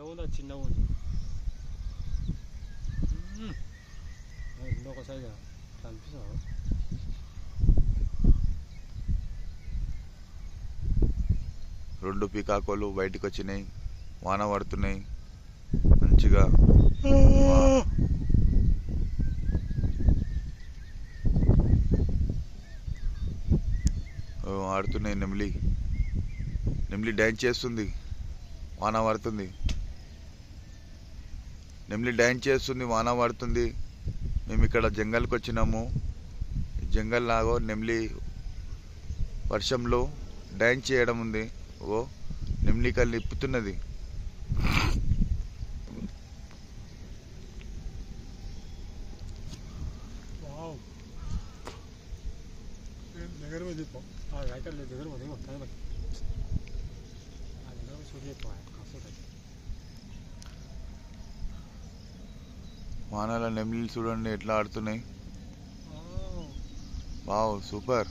ఉంది అది చిన్నగా ఉంది. ఇంకొక సైజు కనిపిస్తావు. రెండు పీకాకోలు బయటికి వచ్చినాయి, వాన పడుతున్నాయి మంచిగా. ఆడుతున్నాయి. నెమ్లి డ్యాన్స్ చేస్తుంది, వాన పడుతుంది. నెమ్లి డ్యాన్స్ చేస్తుంది, వాన పడుతుంది. మేము ఇక్కడ జంగల్కి వచ్చినాము. జంగల్ లాగో నెమ్లి వర్షంలో డ్యాన్స్ చేయడం ఉంది. ఓ నెమ్లి కళ్ళు నిప్పుతున్నది. వానల నెమ్లీలు చూడండి ఎట్లా ఆడుతున్నాయి. Wow super.